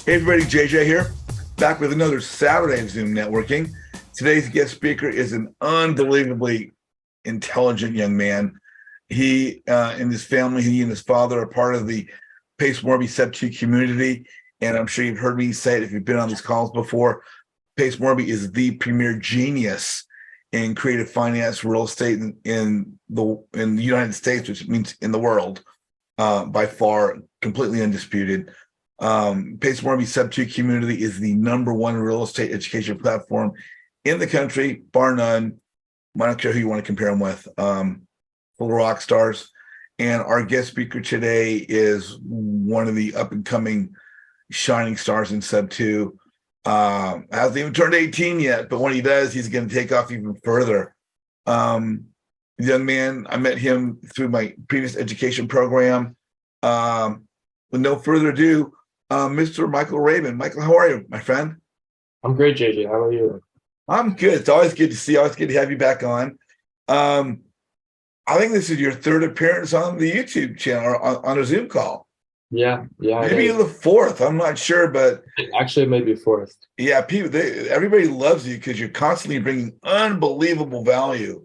Hey everybody, JJ here, back with another Saturday of Zoom Networking. Today's guest speaker is an unbelievably intelligent young man. He and his family, he and his father are part of the Pace Morby Sub2 community. And I'm sure you've heard me say it if you've been on these calls before. Pace Morby is the premier genius in creative finance, real estate in the United States, which means in the world, by far, completely undisputed. Pace Morby Sub2 community is the #1 real estate education platform in the country, bar none. I don't care who you want to compare them with. Full rock stars. And our guest speaker today is one of the up and coming shining stars in Sub2. Hasn't even turned 18 yet, but when he does, he's going to take off even further. Young man, I met him through my previous education program. With no further ado, Mr. Michael Rabin. Michael, how are you, my friend? I'm great, JJ. How are you? I'm good. It's always good to see you. Always good to have you back on. I think this is your third appearance on the YouTube channel or on a Zoom call. Yeah. Maybe the fourth. I'm not sure, but actually, maybe fourth. Yeah, everybody loves you because you're constantly bringing unbelievable value.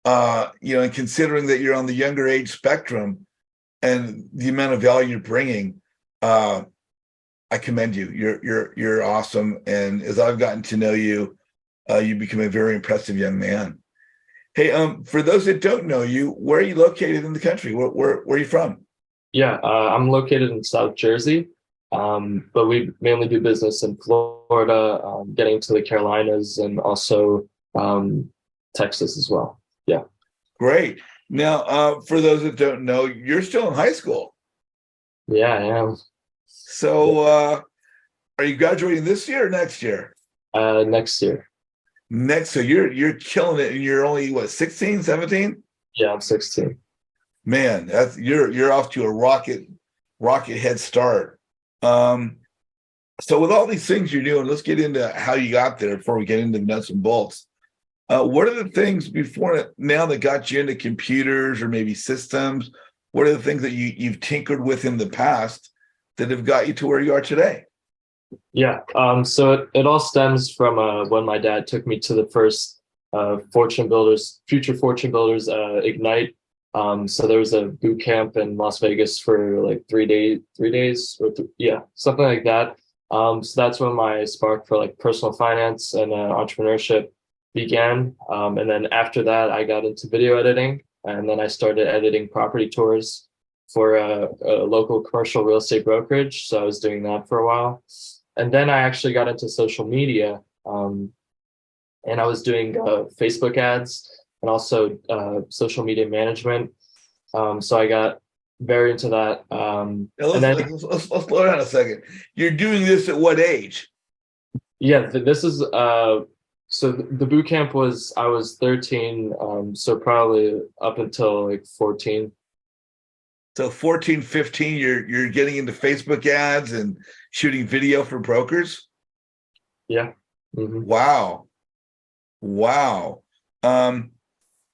And considering that you're on the younger age spectrum and the amount of value you're bringing, I commend you. You're awesome. And as I've gotten to know you, you become a very impressive young man. Hey, for those that don't know you, where are you located in the country? Where are you from? Yeah, I'm located in South Jersey, but we mainly do business in Florida, getting to the Carolinas and also Texas as well. Yeah. Great. Now, for those that don't know, you're still in high school. Yeah, I am. So, are you graduating this year or next year? Next year. So you're killing it, and you're only what, 16, 17? Yeah, I'm 16. Man, you're off to a rocket head start. So with all these things you're doing, let's get into how you got there before we get into the nuts and bolts. What are the things before now that got you into computers or maybe systems? What are the things that you've tinkered with in the past that have got you to where you are today? Yeah. So it all stems from when my dad took me to the first Future Fortune Builders Ignite. So there was a boot camp in Las Vegas for like 3 days, something like that. So that's when my spark for like personal finance and entrepreneurship began. And then after that, I got into video editing, and then I started editing property tours for a local commercial real estate brokerage. So I was doing that for a while. And then I actually got into social media, and I was doing Facebook ads and also social media management. So I got very into that. Let's slow down a second. You're doing this at what age? Yeah, this is so the boot camp I was 13, so probably up until like 14. So 14, 15, you're getting into Facebook ads and shooting video for brokers? Yeah. Mm-hmm. Wow.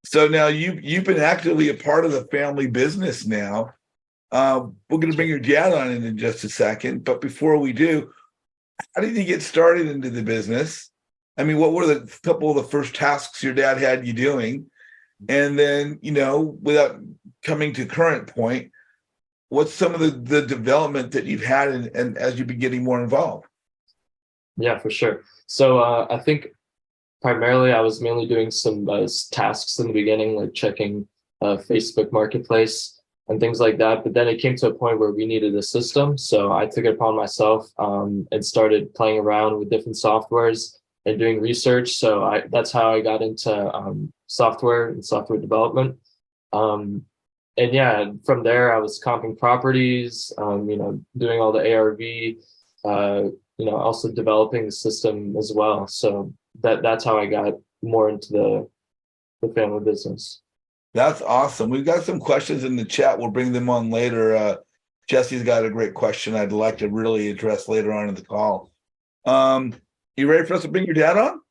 So now you've been actively a part of the family business now. We're going to bring your dad on in just a second, but before we do, how did you get started into the business? I mean, what were the couple of the first tasks your dad had you doing? And then, without coming to current point, what's some of the development that you've had and as you've been getting more involved? Yeah, for sure. So I think primarily I was mainly doing some tasks in the beginning, like checking Facebook Marketplace and things like that. But then it came to a point where we needed a system. So I took it upon myself and started playing around with different softwares and doing research. So that's how I got into software and software development. And yeah, from there I was comping properties, doing all the ARV, also developing the system as well. So that's how I got more into the family business. That's awesome. We've got some questions in the chat. We'll bring them on later. Jesse's got a great question I'd like to really address later on in the call. You ready for us to bring your dad on?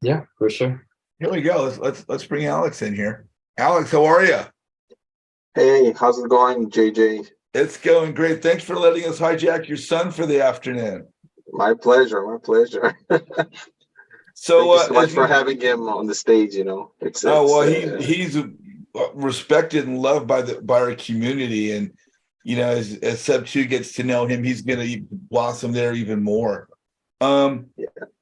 Yeah, for sure. Here we go. Let's bring Alex in here. Alex, how are you? Hey, how's it going, JJ? It's going great. Thanks for letting us hijack your son for the afternoon. My pleasure. My pleasure. So, Thank you so much as for you, having him on the stage. oh It's well, he's respected and loved by our community, and as Sub Two gets to know him, he's going to blossom there even more. yeah,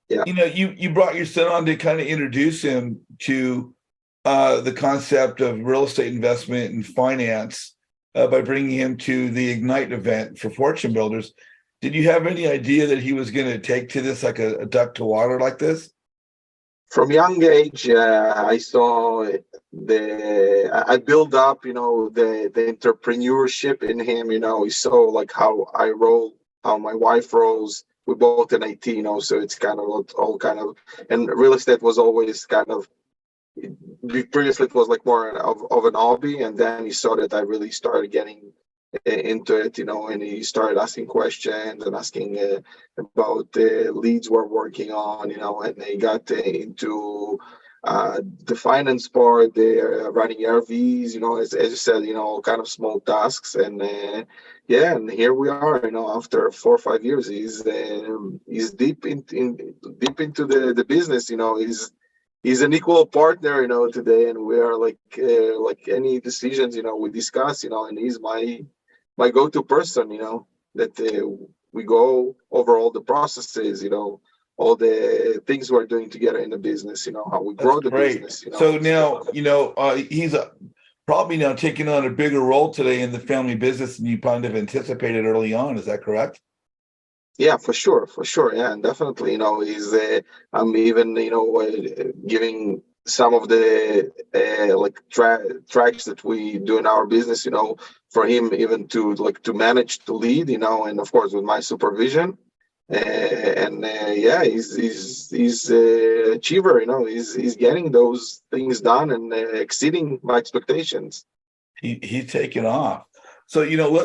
yeah. You brought your son on to kind of introduce him to the concept of real estate investment and finance by bringing him to the Ignite event for Fortune Builders. Did you have any idea that he was going to take to this like a duck to water like this? From young age, I saw I build up, the entrepreneurship in him. He saw like how I roll, how my wife rolls. We both in IT, so it's kind of all kind of, and real estate was always kind of, previously it was like more of an hobby, and then he saw that I really started getting into it, and he started asking questions and asking about the leads we're working on, and they got into the finance part, the running RVs, as you said, all kind of small tasks, and yeah, and here we are, after 4 or 5 years, he's deep into the business, he's an equal partner, today, and we are like any decisions, we discuss, and he's my go-to person, that we go over all the processes, all the things we're doing together in the business, how we grow the Great. business. So now, he's probably now taking on a bigger role today in the family business than you kind of anticipated early on. Is that correct? Yeah, for sure. Yeah, and definitely, he's I'm even, giving some of the tracks that we do in our business, for him even to manage to lead, and of course with my supervision. And yeah, he's achiever, he's getting those things done and exceeding my expectations. He's taken off. So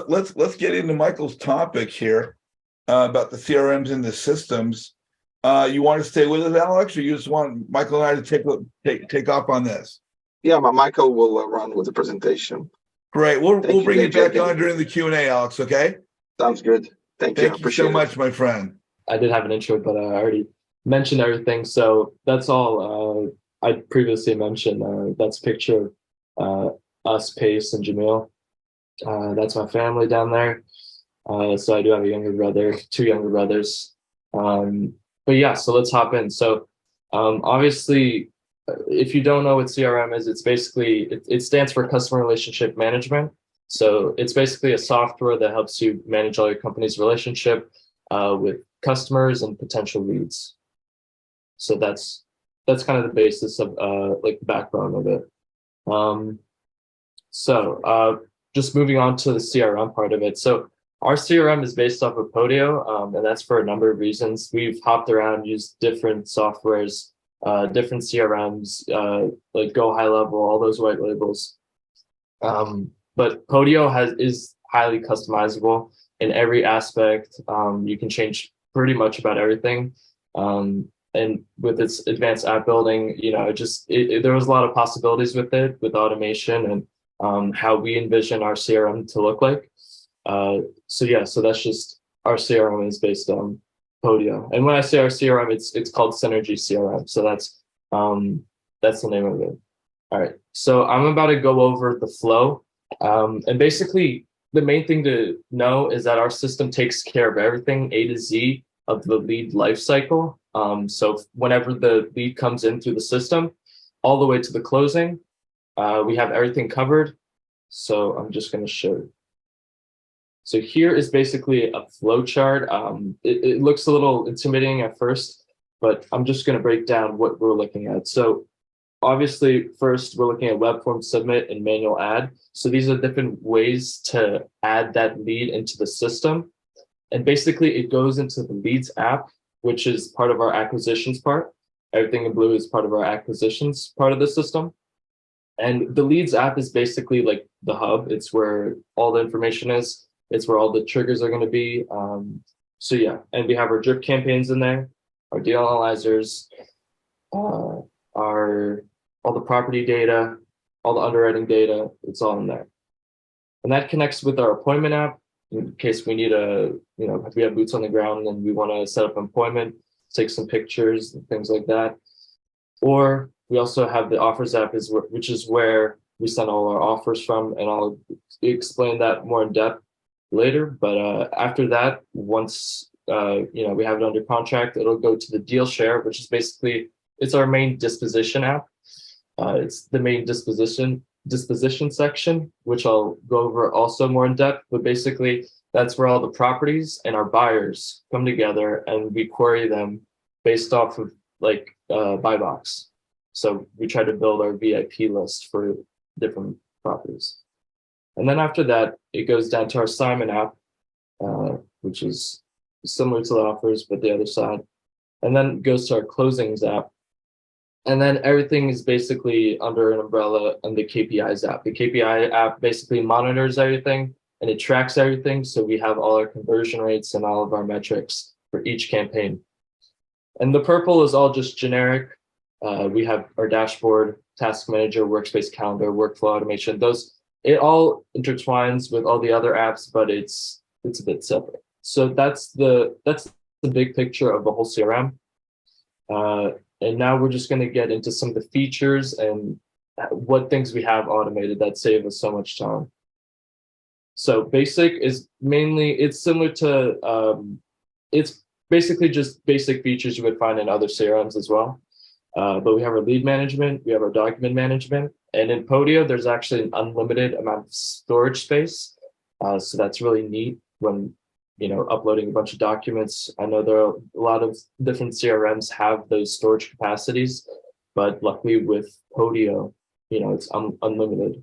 let's get into Michael's topic here about the CRMs and the systems. You want to stay with us, Alex, or you just want Michael and I to take off on this? Yeah, Michael will run with the presentation. Great. We'll bring you back JJ. on during the Q&A, Alex. Okay. Sounds good. Thank you. Thank you so much, my friend. I did have an intro, but I already mentioned everything. So that's all I previously mentioned. That's a picture of us, Pace, and Jamil. That's my family down there. So I do have a younger brother, two younger brothers. But yeah, so let's hop in. So obviously, if you don't know what CRM is, it's basically, it stands for Customer Relationship Management. So it's basically a software that helps you manage all your company's relationship with customers and potential leads. So that's kind of the basis of like the backbone of it. So just moving on to the CRM part of it. So our CRM is based off of Podio, and that's for a number of reasons. We've hopped around, used different softwares, different CRMs, like Go High Level, all those white labels. But Podio is highly customizable in every aspect. You can change pretty much about everything. And with its advanced app building, there was a lot of possibilities with it, with automation and how we envision our CRM to look like. So that's just our CRM is based on Podio. And when I say our CRM, it's called Synergy CRM. So that's the name of it. All right. So I'm about to go over the flow. And basically the main thing to know is that our system takes care of everything A to Z of the lead lifecycle. So whenever the lead comes in through the system, all the way to the closing, we have everything covered. So I'm just going to show you. So here is basically a flow chart. It looks a little intimidating at first, but I'm just going to break down what we're looking at. So obviously, first, we're looking at web form submit and manual add. So these are different ways to add that lead into the system. And basically, it goes into the leads app, which is part of our acquisitions part. Everything in blue is part of our acquisitions part of the system. And the leads app is basically like the hub. It's where all the information is. It's where all the triggers are going to be. So yeah, and we have our drip campaigns in there, our deal analyzers, all the property data, all the underwriting data. It's all in there. And that connects with our appointment app in case we need if we have boots on the ground and we want to set up an appointment, take some pictures and things like that. Or we also have the offers app, which is where we send all our offers from, and I'll explain that more in depth later. But after that, once we have it under contract, it'll go to the deal share, which is basically it's our main disposition app. It's the main disposition section, which I'll go over also more in depth. But basically, that's where all the properties and our buyers come together, and we query them based off of buy box. So we try to build our VIP list for different properties. And then after that, it goes down to our assignment app, which is similar to the offers, but the other side. And then it goes to our closings app. And then everything is basically under an umbrella on the KPIs app. The KPI app basically monitors everything and it tracks everything. So we have all our conversion rates and all of our metrics for each campaign. And the purple is all just generic. We have our dashboard, task manager, workspace calendar, workflow automation. It all intertwines with all the other apps, but it's a bit separate. So that's the big picture of the whole CRM. And now we're just going to get into some of the features and what things we have automated that save us so much time. So basic is mainly, it's similar to, it's basically just basic features you would find in other CRMs as well. But we have our lead management, we have our document management, and in Podio, there's actually an unlimited amount of storage space. So that's really neat when uploading a bunch of documents. I know there are a lot of different CRMs have those storage capacities, but luckily with Podio, it's unlimited.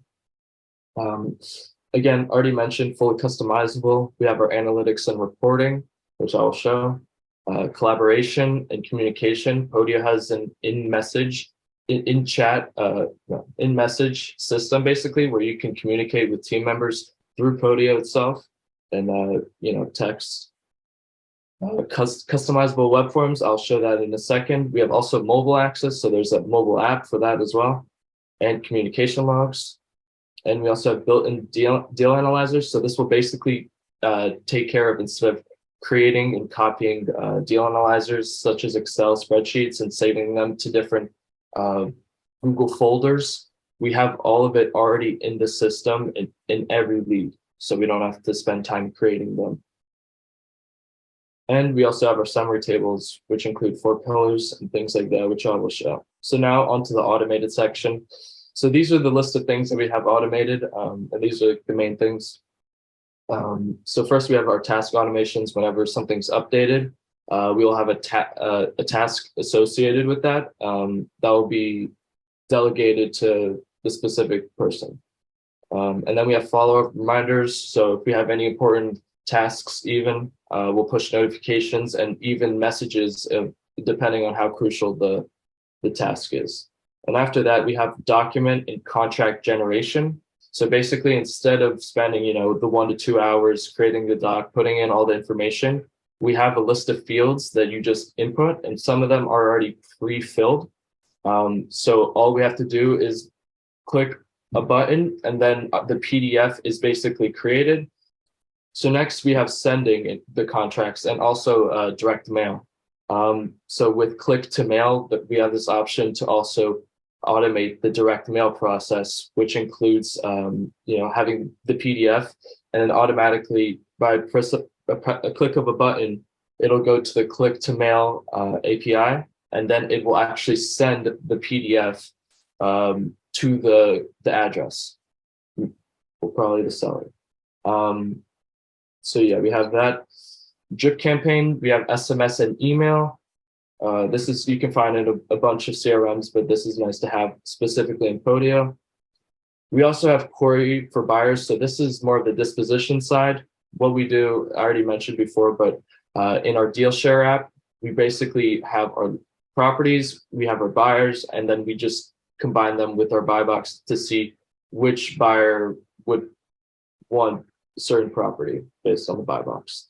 Again, already mentioned, fully customizable. We have our analytics and reporting, which I'll show. Collaboration and communication. Podio has an in-message system, basically, where you can communicate with team members through Podio itself. And text. Customizable web forms, I'll show that in a second. We have also mobile access, so there's a mobile app for that as well, and communication logs. And we also have built-in deal analyzers, so this will basically take care of, instead of creating and copying deal analyzers such as Excel spreadsheets and saving them to different Google folders, we have all of it already in the system in every lead. So we don't have to spend time creating them. And we also have our summary tables, which include 4 pillars and things like that, which I will show. So now onto the automated section. So these are the list of things that we have automated, and these are the main things. So first we have our task automations. Whenever something's updated, we will have a task associated with that. That will be delegated to the specific person. And then we have follow-up reminders. So if we have any important tasks, we'll push notifications and even messages depending on how crucial the task is. And after that, we have document and contract generation. So basically, instead of spending, the 1 to 2 hours creating the doc, putting in all the information, we have a list of fields that you just input, and some of them are already pre-filled. So all we have to do is click a button, and then the PDF is basically created. So next we have sending the contracts and also direct mail. So with click to mail, we have this option to also automate the direct mail process, which includes having the PDF, and then automatically by a click of a button, it'll go to the click to mail API, and then it will actually send the PDF to the address, or probably the seller. So yeah, we have that. Drip campaign, we have SMS and email. You can find in a bunch of CRMs, but this is nice to have specifically in Podio. We also have query for buyers. So this is more of the disposition side. What we do, I already mentioned before, but in our deal share app, we basically have our properties, we have our buyers, and then we just combine them with our buy box to see which buyer would want a certain property based on the buy box.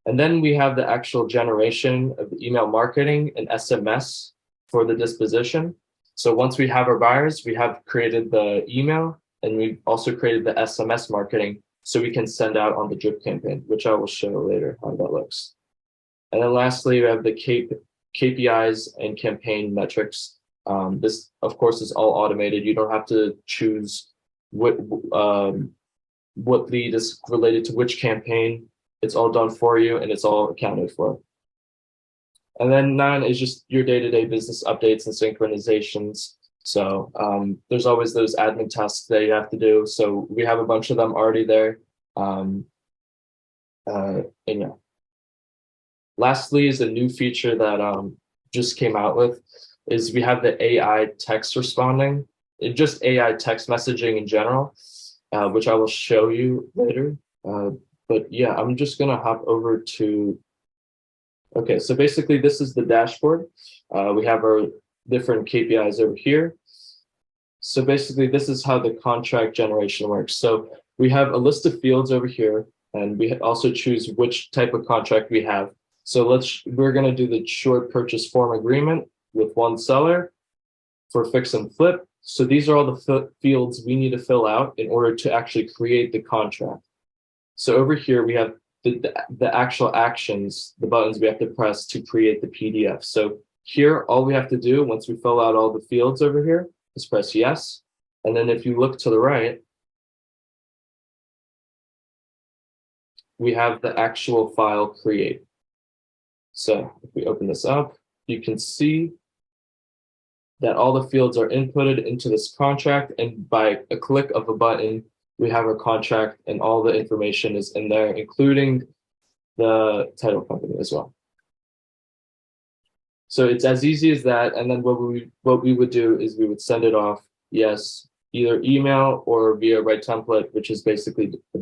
And then we have the actual generation of the email marketing and SMS for the disposition. So once we have our buyers, we have created the email, and we've also created the SMS marketing so we can send out on the drip campaign, which I will show later how that looks. And then lastly, we have the KPIs and campaign metrics. This, of course, is all automated. You don't have to choose what lead is related to which campaign. It's all done for you, and it's all accounted for. And then 9 is just your day-to-day business updates and synchronizations. So there's always those admin tasks that you have to do. So we have a bunch of them already there. And yeah. Lastly is a new feature that just came out with is we have the AI text responding, just AI text messaging in general, which I will show you later. But yeah, I'm just gonna hop over to, okay, so basically this is the dashboard. We have our different KPIs over here. So basically this is how the contract generation works. So we have a list of fields over here, and we also choose which type of contract we have. So we're gonna do the short purchase form agreement with one seller for fix and flip. So these are all the fields we need to fill out in order to actually create the contract. So over here, we have the actual actions, the buttons we have to press to create the PDF. So here, all we have to do once we fill out all the fields over here is press yes. And then if you look to the right, we have the actual file create. So if we open this up, you can see that all the fields are inputted into this contract, and by a click of a button, we have our contract and all the information is in there, including the title company as well. So it's as easy as that. And then what we would do is we would send it off, yes, either email or via Write Template, which is basically a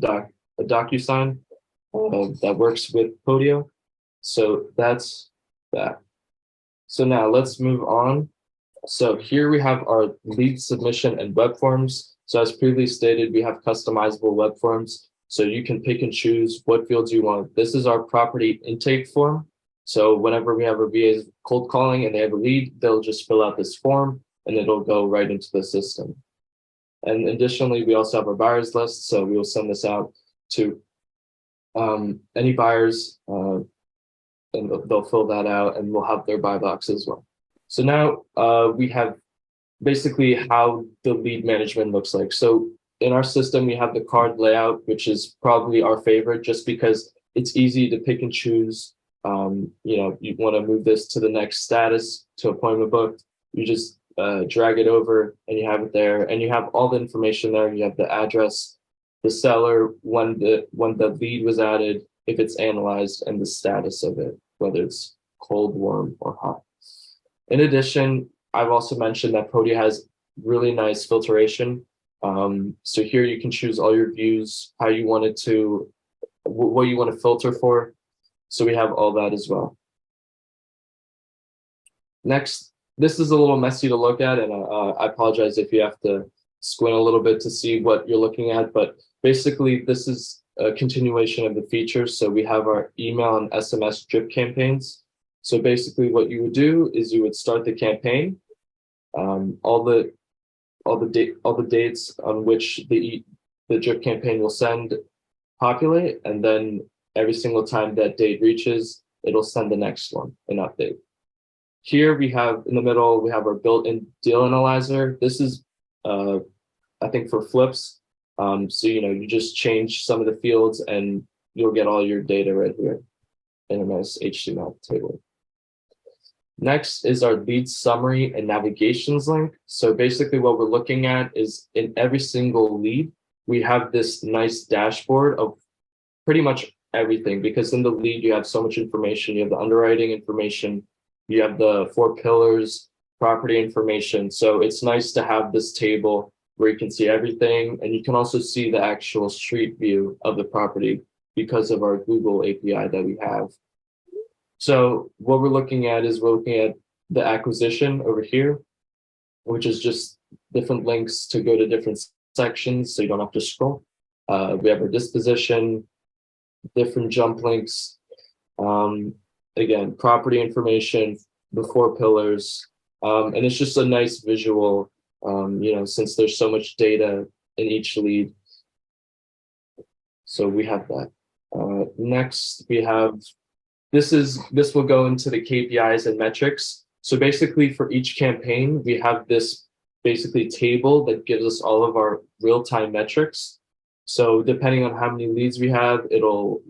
DocuSign that works with Podio. So that's that. So now let's move on. So here we have our lead submission and web forms. So as previously stated, we have customizable web forms. So you can pick and choose what fields you want. This is our property intake form. So whenever we have our VAs cold calling and they have a lead, they'll just fill out this form and it'll go right into the system. And additionally, we also have our buyers list. So we will send this out to any buyers and they'll fill that out, and we'll have their buy box as well. So now we have basically how the lead management looks like. So in our system, we have the card layout, which is probably our favorite just because it's easy to pick and choose. You know, you want to move this to the next status, to appointment booked. You just drag it over and you have it there, and you have all the information there. You have the address, the seller, when the lead was added, if it's analyzed, and the status of it, whether it's cold, warm, or hot. In addition, I've also mentioned that Podio has really nice filtration. So here you can choose all your views, how you want it to, what you want to filter for. So we have all that as well. Next, this is a little messy to look at, and I apologize if you have to squint a little bit to see what you're looking at, but basically this is a continuation of the features. So we have our email and SMS drip campaigns. So basically what you would do is you would start the campaign, all the dates on which the drip campaign will send populate, and then every single time that date reaches, it'll send the next one, an update. Here we have, in the middle, we have our built-in deal analyzer. This is, I think, for flips. So, you know, you just change some of the fields and you'll get all your data right here in a nice HTML table. Next is our lead summary and navigations link. So basically what we're looking at is in every single lead, we have this nice dashboard of pretty much everything, because in the lead, you have so much information. You have the underwriting information, you have the 4 pillars, property information. So it's nice to have this table where you can see everything, and you can also see the actual street view of the property because of our Google API that we have. So what we're looking at is we're looking at the acquisition over here, which is just different links to go to different sections so you don't have to scroll. We have our disposition, different jump links, again, property information, the 4 pillars, and it's just a nice visual, you know, since there's so much data in each lead. So we have that. Next, we have this will go into the KPIs and metrics. So basically, for each campaign, we have this basically table that gives us all of our real-time metrics. So depending on how many leads we have, it'll,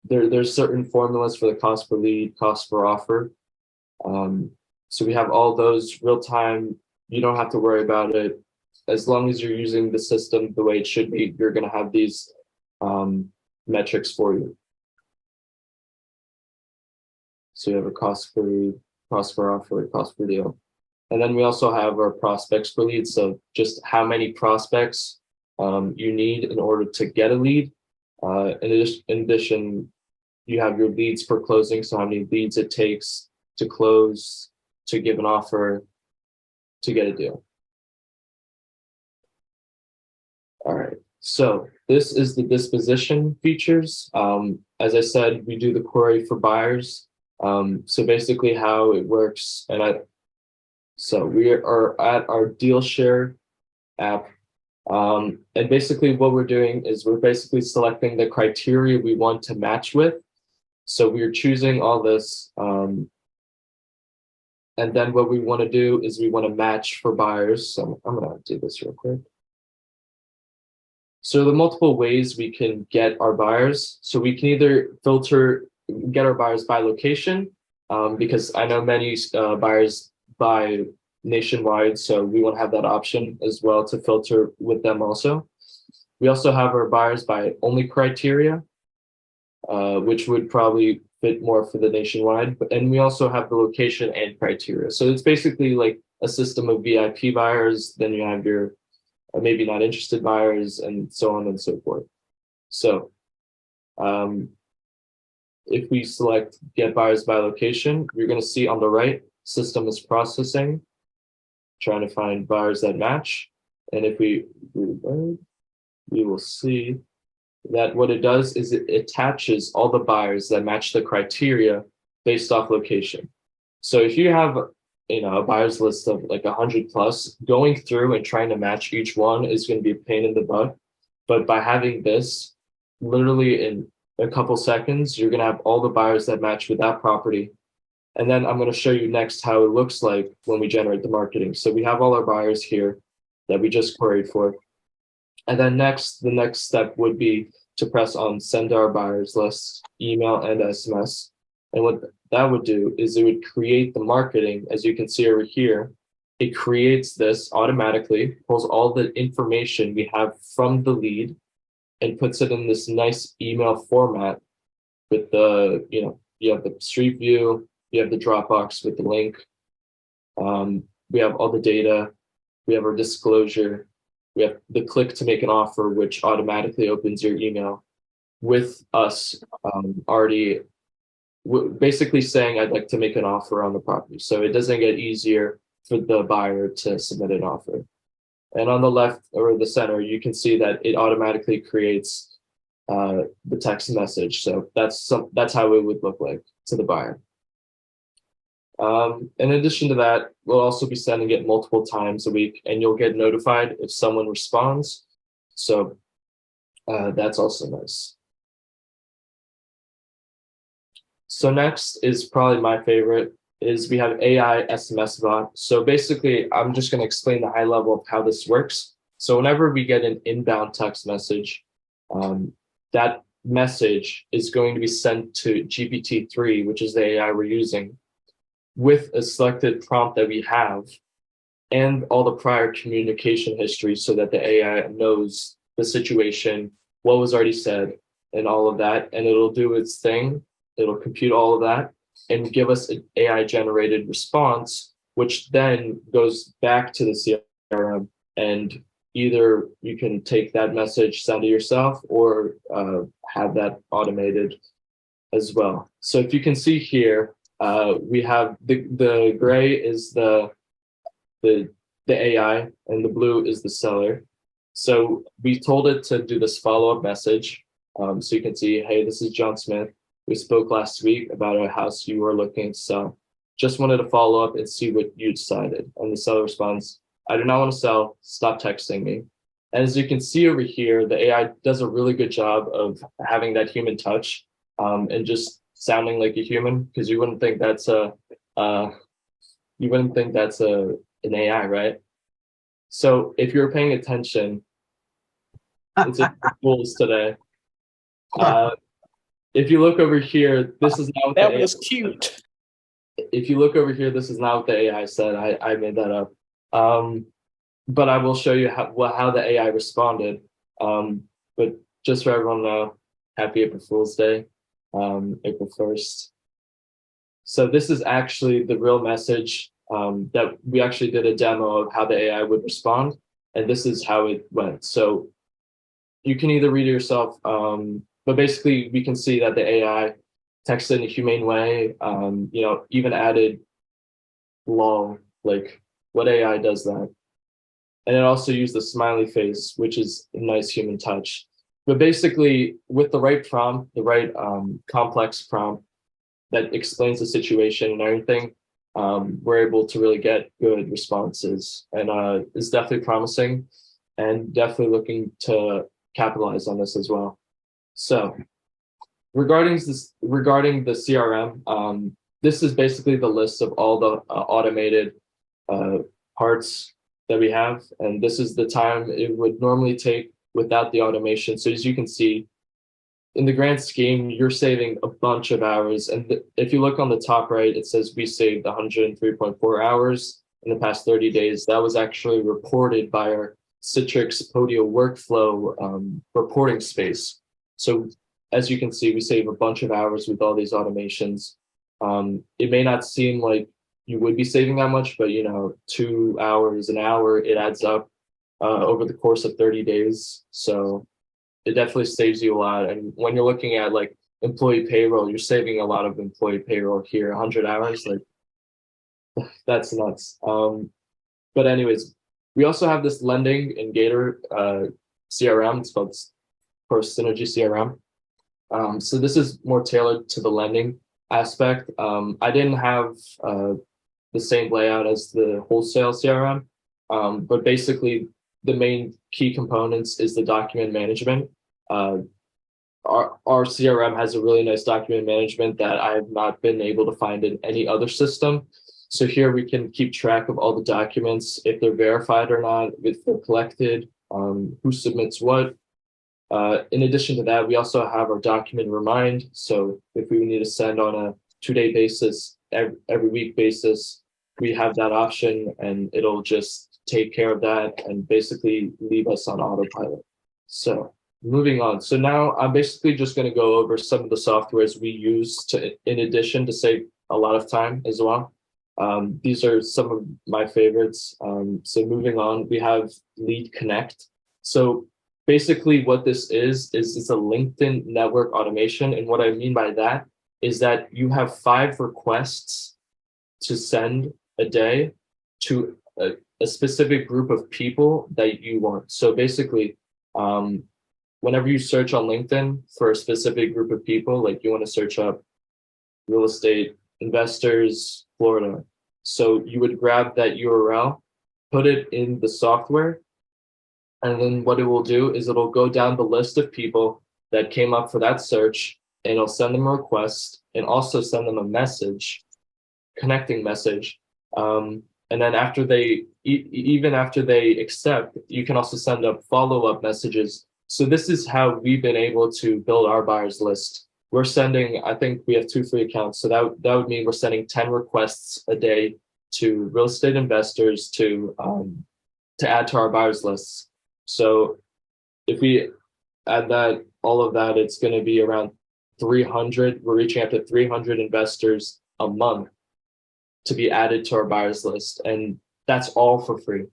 there's certain formulas for the cost per lead, cost per offer. So we have all those real time. You don't have to worry about it. As long as you're using the system the way it should be, you're going to have these metrics for you. So you have a cost per lead, cost per offer, cost per deal. And then we also have our prospects per lead. So just how many prospects you need in order to get a lead. In addition, you have your leads per closing. So how many leads it takes to close, to give an offer, to get a deal. All right, so this is the disposition features. As I said, we do the query for buyers. So basically how it works, so we are at our deal share app. And basically what we're doing is we're basically selecting the criteria we want to match with. So we're choosing all this. And then what we want to do is we want to match for buyers. So I'm going to do this real quick. So the multiple ways we can get our buyers. So we can either get our buyers by location, because I know many buyers buy nationwide. So we want to have that option as well to filter with them also. We also have our buyers by only criteria, which would probably fit more for the nationwide. And we also have the location and criteria. So it's basically like a system of VIP buyers. Then you have your maybe not interested buyers, and so on and so forth. So if we select get buyers by location, you're going to see on the right, system is processing, trying to find buyers that match. And if we will see that what it does is it attaches all the buyers that match the criteria based off location. So if you have a buyer's list of like 100 plus, going through and trying to match each one is going to be a pain in the butt. But by having this, literally in a couple seconds, you're going to have all the buyers that match with that property. And then I'm going to show you next how it looks like when we generate the marketing. So we have all our buyers here that we just queried for. And then the next step would be to press on send our buyers list, email and SMS. And what that would do is it would create the marketing. As you can see over here, it creates this automatically, pulls all the information we have from the lead and puts it in this nice email format with the, you have the street view, you have the Dropbox with the link. We have all the data, we have our disclosure, we have the click to make an offer, which automatically opens your email with us already basically saying I'd like to make an offer on the property. So it doesn't get easier for the buyer to submit an offer. And on the left or the center, you can see that it automatically creates the text message. So that's how it would look like to the buyer. In addition to that, we'll also be sending it multiple times a week, and you'll get notified if someone responds. So that's also nice. So next is probably my favorite, is we have AI SMS bot. So basically, I'm just going to explain the high level of how this works. So whenever we get an inbound text message, that message is going to be sent to GPT-3, which is the AI we're using, with a selected prompt that we have and all the prior communication history so that the AI knows the situation, what was already said, and all of that. And it'll do its thing. It'll compute all of that and give us an AI generated response, which then goes back to the CRM. And either you can take that message, send it yourself, or have that automated as well. So if you can see here, we have the gray is the AI and the blue is the seller. So we told it to do this follow-up message. So you can see, hey, this is John Smith. We spoke last week about a house you were looking to sell. Just wanted to follow up and see what you decided. And the seller responds, I do not want to sell. Stop texting me. As you can see over here, the AI does a really good job of having that human touch, and just sounding like a human, because you wouldn't think that's uh, an AI, right? So if you're paying attention, it's a fools today. Uh, if you look over here, this is not what That the was AI, cute. if you look over here, this is not what the AI said. I made that up. But I will show you how the AI responded. But just for everyone to know, happy April Fool's Day, April 1st. So this is actually the real message, that we actually did a demo of how the AI would respond, and this is how it went. So you can either read it yourself, but basically we can see that the AI texted in a humane way, even added lol, like what AI does that? And it also used the smiley face, which is a nice human touch. But basically, with the right prompt, the right complex prompt that explains the situation and everything, we're able to really get good responses. And it's definitely promising, and definitely looking to capitalize on this as well. So regarding the CRM, this is basically the list of all the automated parts that we have, and this is the time it would normally take without the automation. So as you can see, in the grand scheme, you're saving a bunch of hours. And if you look on the top right, it says we saved 103.4 hours in the past 30 days. That was actually reported by our Citrix Podio workflow reporting space. So as you can see, we save a bunch of hours with all these automations. It may not seem like you would be saving that much, but 2 hours, an hour, it adds up over the course of 30 days. So it definitely saves you a lot. And when you're looking at like employee payroll, you're saving a lot of employee payroll here. 100 hours, like that's nuts. But anyways, we also have this lending and Gator CRM. It's called Pro Synergy CRM. So this is more tailored to the lending aspect. I didn't have the same layout as the wholesale CRM, but basically the main key components is the document management. Our CRM has a really nice document management that I have not been able to find in any other system. So here we can keep track of all the documents, if they're verified or not, if they're collected, who submits what. In addition to that, we also have our document remind. So if we need to send on a 2-day basis, every week basis, we have that option, and it'll just take care of that and basically leave us on autopilot. So moving on. So now I'm basically just going to go over some of the softwares we use in addition, to save a lot of time as well. These are some of my favorites. So moving on, we have Lead Connect. So basically what this is it's a LinkedIn network automation. And what I mean by that is that you have 5 requests to send a day to a specific group of people that you want. So basically, whenever you search on LinkedIn for a specific group of people, like you want to search up real estate investors, Florida. So you would grab that URL, put it in the software, and then what it will do is it'll go down the list of people that came up for that search, and it'll send them a request and also send them a message, connecting message. And then after even after they accept, you can also send up follow-up messages. So this is how we've been able to build our buyers list. We're sending, I think we have 2 free accounts. So that would mean we're sending 10 requests a day to real estate investors to add to our buyers lists. So if we add that, all of that, it's going to be around 300. We're reaching out to 300 investors a month to be added to our buyers list. And that's all for free.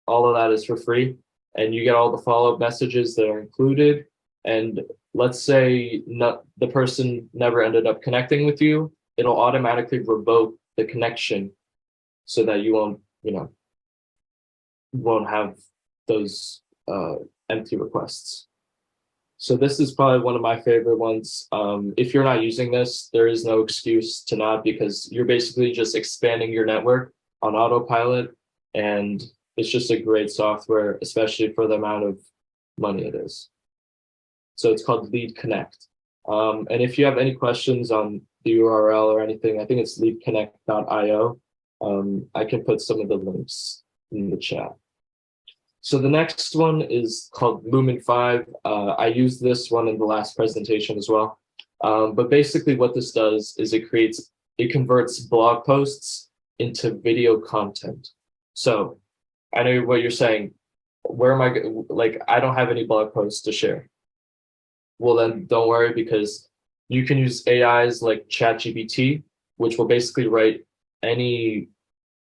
All of that is for free. And you get all the follow-up messages that are included. And let's say the person never ended up connecting with you, it'll automatically revoke the connection so that you won't have those empty requests. So this is probably one of my favorite ones. If you're not using this, there is no excuse to not, because you're basically just expanding your network on autopilot, and it's just a great software, especially for the amount of money it is. So it's called Lead Connect. And if you have any questions on the URL or anything, I think it's leadconnect.io. I can put some of the links in the chat. So the next one is called Lumen 5. I used this one in the last presentation as well. But basically what this does is it converts blog posts into video content. So I know what you're saying. Where am I, like, I don't have any blog posts to share. Well, then don't worry, because you can use AIs like ChatGPT, which will basically write any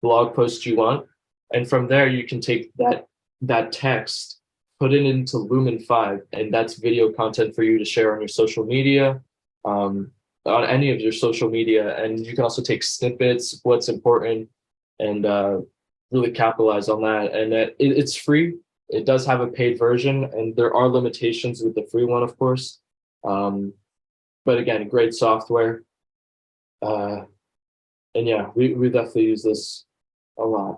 blog post you want. And from there, you can take that text, put it into Lumen 5, and that's video content for you to share on your social media, on any of your social media. And you can also take snippets, what's important, and really capitalize on that. And it's free. It does have a paid version, and there are limitations with the free one, of course. But again, great software. And yeah, we definitely use this a lot.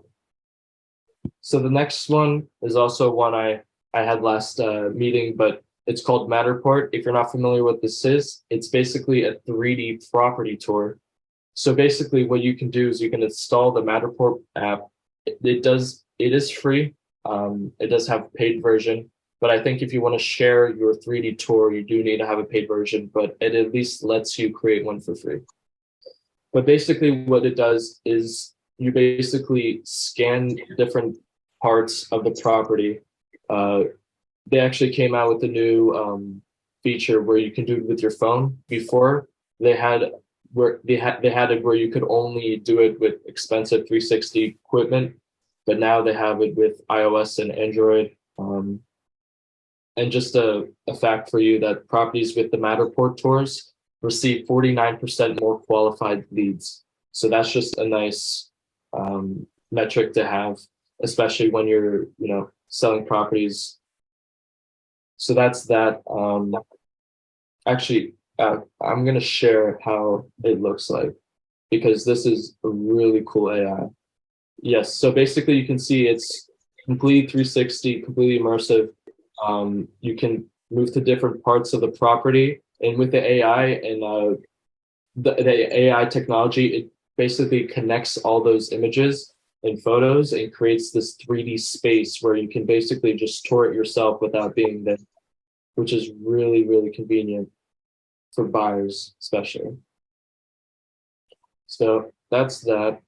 So the next one is also one I had last meeting, but it's called Matterport. If you're not familiar with this is, it's basically a 3D property tour. So basically what you can do is you can install the Matterport app. It is free. It does have a paid version, but I think if you want to share your 3D tour, you do need to have a paid version, but it at least lets you create one for free. But basically what it does is you basically scan different parts of the property. They actually came out with a new feature where you can do it with your phone. Before they had it where you could only do it with expensive 360 equipment, but now they have it with iOS and Android. And just a fact for you that properties with the Matterport tours receive 49% more qualified leads. So that's just a nice metric to have, especially when you're, selling properties. So that's that. Actually, I'm going to share how it looks like, because this is a really cool AI. Yes, so basically you can see it's completely 360, completely immersive. You can move to different parts of the property, and with the AI and the AI technology, it basically connects all those images and photos and creates this 3D space where you can basically just tour it yourself without being there, which is really, really convenient for buyers, especially. So that's that.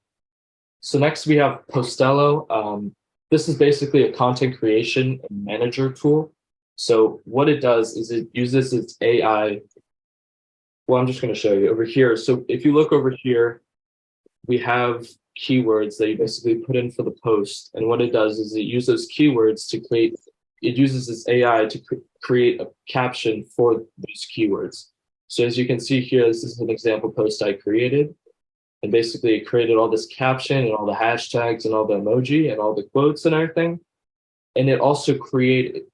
So next we have Postello. This is basically a content creation and manager tool. So what it does is it uses its AI. Well, I'm just going to show you over here. So if you look over here, we have keywords that you basically put in for the post. And what it does is it uses keywords to create, it uses its AI to create a caption for those keywords. So as you can see here, this is an example post I created. And basically it created all this caption and all the hashtags and all the emoji and all the quotes and everything. And it also it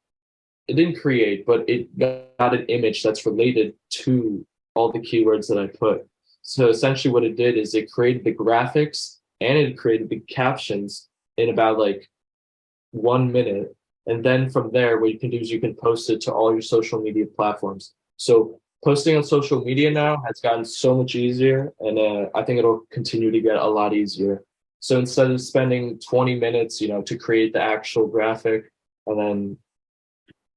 didn't create, but it got an image that's related to all the keywords that I put. So essentially what it did is it created the graphics and it created the captions in about like 1 minute. And then from there, what you can do is you can post it to all your social media platforms. So posting on social media now has gotten so much easier, and I think it'll continue to get a lot easier. So instead of spending 20 minutes, to create the actual graphic, and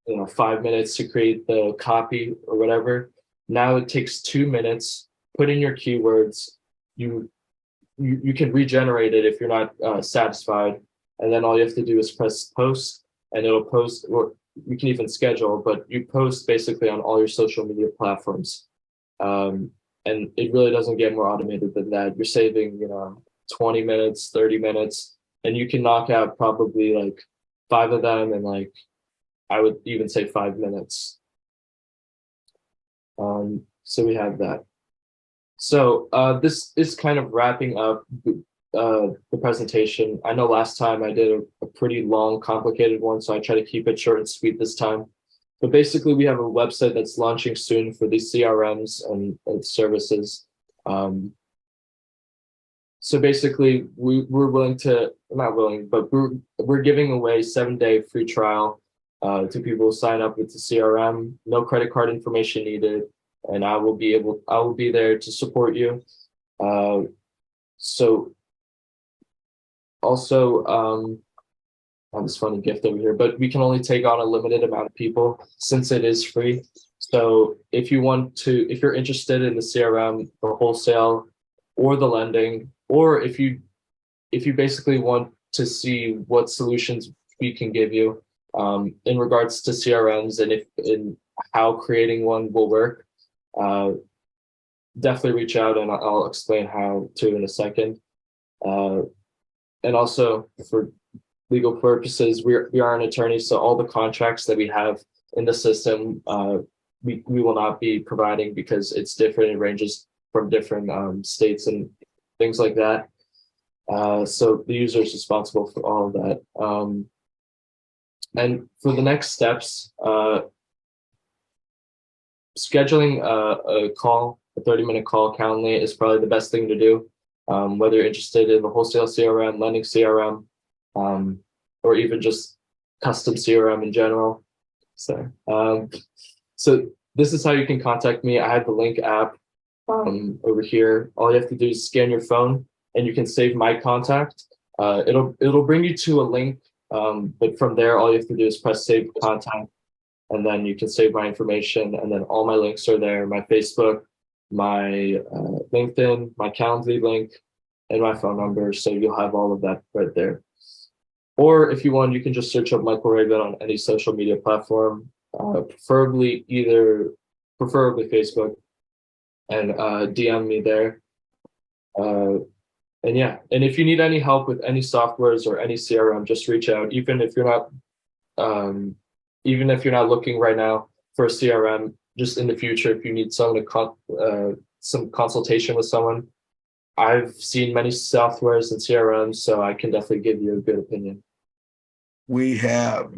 then 5 minutes to create the copy or whatever, now it takes 2 minutes. Put in your keywords. You can regenerate it if you're not satisfied, and then all you have to do is press post, and it'll post. Or you can even schedule, but you post basically on all your social media platforms. And it really doesn't get more automated than that. You're saving, 20 minutes, 30 minutes, and you can knock out probably like 5 of them in like, I would even say 5 minutes. So we have that. So this is kind of wrapping up the presentation. I know last time I did a pretty long, complicated one, so I try to keep it short and sweet this time. But basically, we have a website that's launching soon for these CRMs and services. So basically, we're willing to, not willing, but we're giving away 7-day free trial to people who sign up with the CRM. No credit card information needed, and I will be there to support you. So also, I have this funny gift over here, but we can only take on a limited amount of people since it is free. So if you're interested in the CRM, the wholesale, or the lending, or if you basically want to see what solutions we can give you in regards to CRMs and in how creating one will work, definitely reach out and I'll explain how to in a second. And also for legal purposes, we are an attorney, so all the contracts that we have in the system, we will not be providing because it's different. It ranges from different states and things like that. So the user is responsible for all of that. And for the next steps, scheduling a call, a 30-minute call Calendly is probably the best thing to do. Whether you're interested in the wholesale CRM, lending CRM, or even just custom CRM in general. So this is how you can contact me. I have the Link app over here. All you have to do is scan your phone and you can save my contact. It'll bring you to a link, but from there, all you have to do is press save contact, and then you can save my information, and then all my links are there, my Facebook, my LinkedIn, my Calendly link, and my phone number. So you'll have all of that right there. Or if you want, you can just search up Michael Rabin on any social media platform, preferably Facebook, and DM me there. And yeah, and if you need any help with any softwares or any CRM, just reach out. Even if you're not looking right now for a CRM, just in the future, if you need someone to some consultation with someone, I've seen many softwares and CRMs, so I can definitely give you a good opinion. We have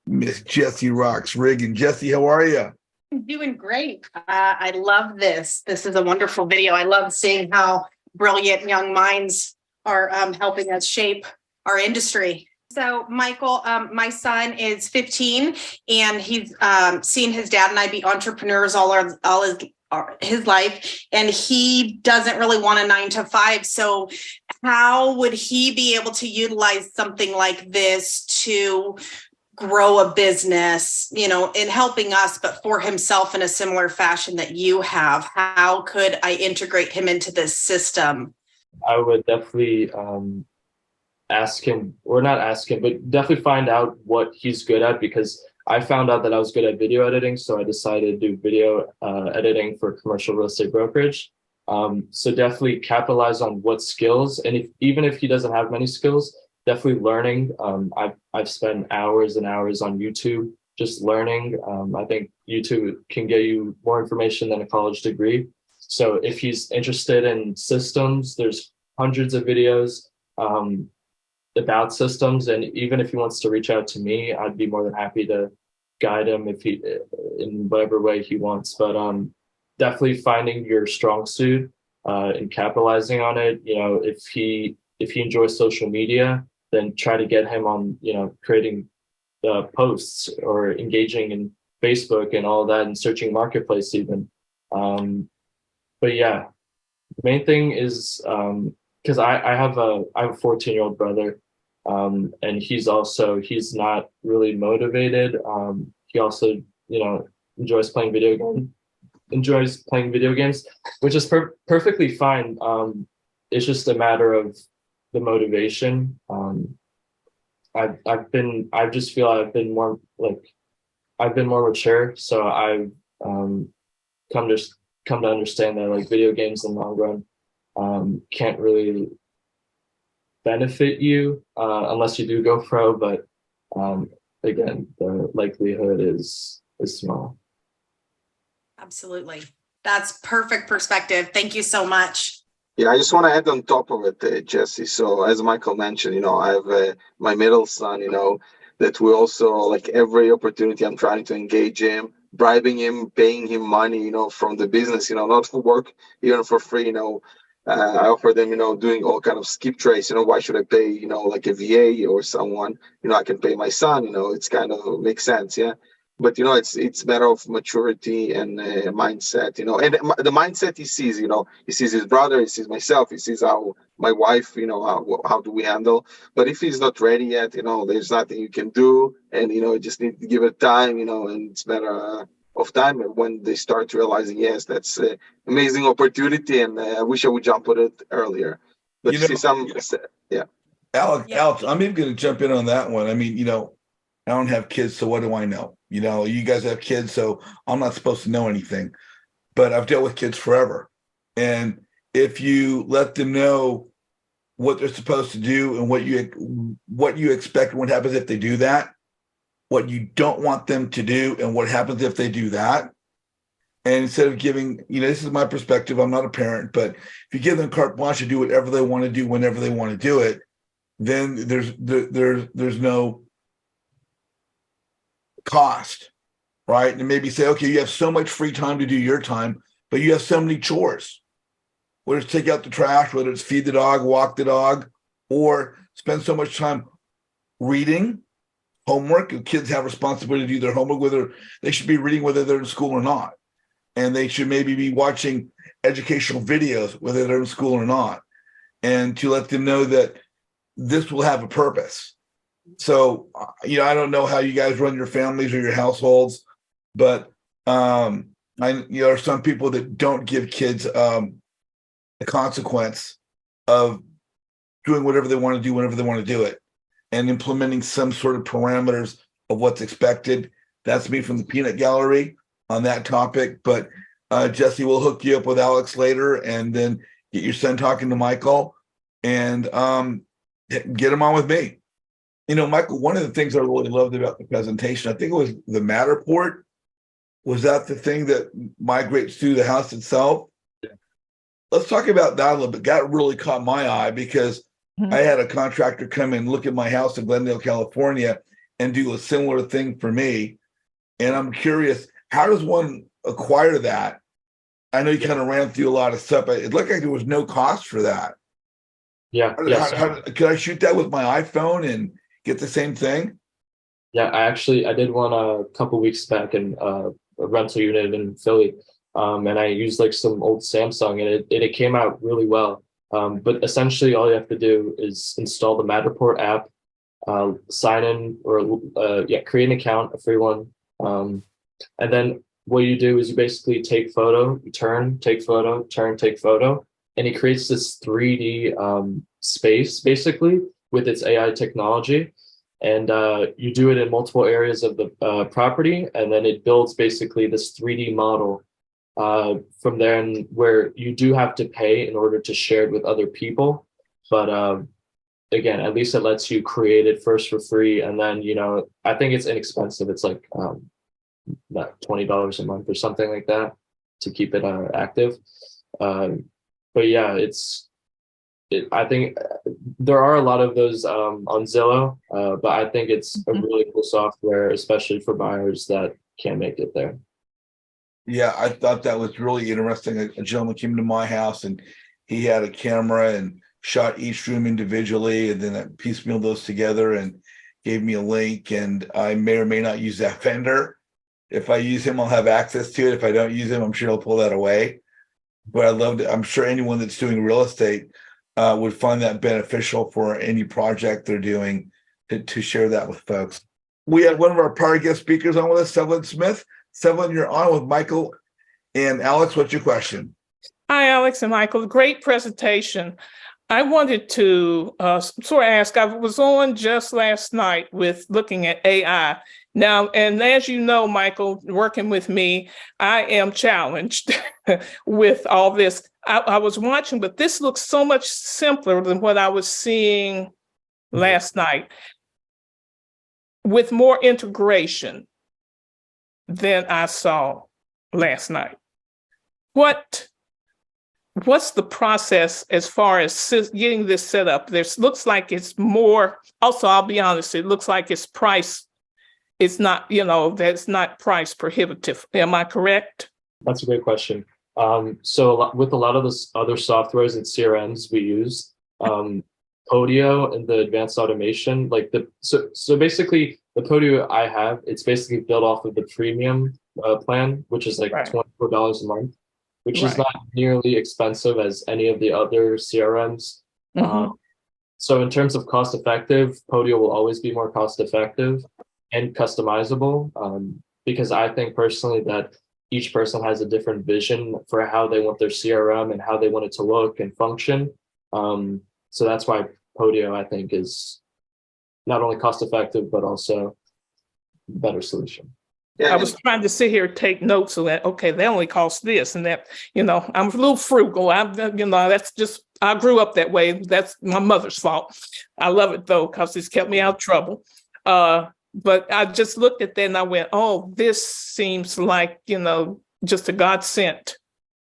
Miss Jessie Rocks Riggin. Jessie, how are you? I'm doing great. I love this. This is a wonderful video. I love seeing how brilliant young minds are helping us shape our industry. So, Michael, my son is 15, and he's seen his dad and I be entrepreneurs all his life, and he doesn't really want a 9-to-5. So how would he be able to utilize something like this to grow a business, in helping us, but for himself in a similar fashion that you have? How could I integrate him into this system? I would definitely ask him, or not ask him, but definitely find out what he's good at, because I found out that I was good at video editing, so I decided to do video editing for commercial real estate brokerage. So definitely capitalize on what skills, and even if he doesn't have many skills, definitely learning. I've spent hours and hours on YouTube just learning. I think YouTube can get you more information than a college degree. So if he's interested in systems, there's hundreds of videos about systems, and even if he wants to reach out to me, I'd be more than happy to guide him in whatever way he wants. But definitely finding your strong suit and capitalizing on it. If he enjoys social media, then try to get him on creating posts or engaging in Facebook and all that, and searching marketplace even. But yeah, the main thing is because I have a 14-year-old brother, and he's not really motivated. He also enjoys playing video games, which is perfectly fine. It's just a matter of the motivation. I just feel I've been more mature, so I've come to understand that video games in the long run can't really benefit you unless you do go pro, but again, the likelihood is small. Absolutely. That's perfect perspective. Thank you so much. Yeah, I just want to add on top of it, Jesse. So as Michael mentioned, I have my middle son, that we also, every opportunity I'm trying to engage him, bribing him, paying him money, from the business, not for work, even for free, I offer them, doing all kind of skip trace. Why should I pay, like a VA or someone? I can pay my son. It's kind of makes sense, yeah. But it's matter of maturity and mindset. And the mindset he sees. He sees his brother, he sees myself, he sees how my wife. How do we handle? But if he's not ready yet, there's nothing you can do, and you just need to give it time. And it's matter of time when they start realizing, yes, that's an amazing opportunity, and I wish I would jump on it earlier. But You you see know, some, yeah. Alex, I'm even going to jump in on that one. I mean, I don't have kids, so what do I know? You guys have kids, so I'm not supposed to know anything. But I've dealt with kids forever. And if you let them know what they're supposed to do and what you expect and what happens if they do that, what you don't want them to do and what happens if they do that. And instead of giving, this is my perspective, I'm not a parent, but if you give them carte blanche to do whatever they want to do whenever they want to do it, then there's no cost, right? And maybe say, okay, you have so much free time to do your time, but you have so many chores, whether it's take out the trash, whether it's feed the dog, walk the dog, or spend so much time reading, homework. Kids have responsibility to do their homework, whether they should be reading, whether they're in school or not. And they should maybe be watching educational videos, whether they're in school or not, and to let them know that this will have a purpose. So, I don't know how you guys run your families or your households, but there are some people that don't give kids the consequence of doing whatever they want to do whenever they want to do it and implementing some sort of parameters of what's expected. That's me from the peanut gallery on that topic. But Jesse, will hook you up with Alex later and then get your son talking to Michael and get him on with me. Michael, one of the things I really loved about the presentation, I think it was the Matterport. Was that the thing that migrates through the house itself? Yeah. Let's talk about that a little bit. That really caught my eye because I had a contractor come and look at my house in Glendale, California, and do a similar thing for me. And I'm curious, how does one acquire that? I know you kind of ran through a lot of stuff, but it looked like there was no cost for that. Yeah. Could I shoot that with my iPhone and get the same thing? Yeah, I did one a couple weeks back in a rental unit in Philly, and I used like some old Samsung, and it came out really well. But essentially, all you have to do is install the Matterport app, sign in or create an account, a free one, and then what you do is you basically take photo, turn, take photo, turn, take photo, and it creates this 3D space basically with its AI technology. And you do it in multiple areas of the property, and then it builds basically this 3D model from there, and where you do have to pay in order to share it with other people. But again, at least it lets you create it first for free, and then I think it's inexpensive. It's like about $20 a month or something like that to keep it active. But yeah, I think there are a lot of those on Zillow, but I think it's a really cool software, especially for buyers that can't make it there. Yeah, I thought that was really interesting. A gentleman came to my house and he had a camera and shot each room individually, and then I piecemealed those together and gave me a link. And I may or may not use that vendor. If I use him, I'll have access to it. If I don't use him, I'm sure he'll pull that away. But I loved it. I'm sure anyone that's doing real estate would find that beneficial for any project they're doing to share that with folks. We have one of our prior guest speakers on with us, Sevelin Smith. Sevelin, you're on with Michael and Alex. What's your question? Hi, Alex and Michael. Great presentation. I wanted to sort of ask, I was on just last night with looking at AI. Now, and as you know, Michael, working with me, I am challenged with all this. I was watching, but this looks so much simpler than what I was seeing last night, with more integration than I saw last night. What's the process as far as getting this set up? Looks like it's more, also, I'll be honest, it looks like it's price. It's not, that's not price prohibitive. Am I correct? That's a great question. So with a lot of the other softwares and CRMs we use, Podio and the advanced automation, so basically the Podio I have, it's basically built off of the premium plan, which is like Right. $24 a month, which is Right. not nearly expensive as any of the other CRMs. Mhm. So in terms of cost effective, Podio will always be more cost effective and customizable, because I think personally that each person has a different vision for how they want their CRM and how they want it to look and function. So that's why Podio, I think, is not only cost effective, but also a better solution. Yeah, I was trying to sit here and take notes of that. Okay, they only cost this and that. I'm a little frugal. That's just, I grew up that way. That's my mother's fault. I love it though, because it's kept me out of trouble. But I just looked at that and I went, oh, this seems like, just a God sent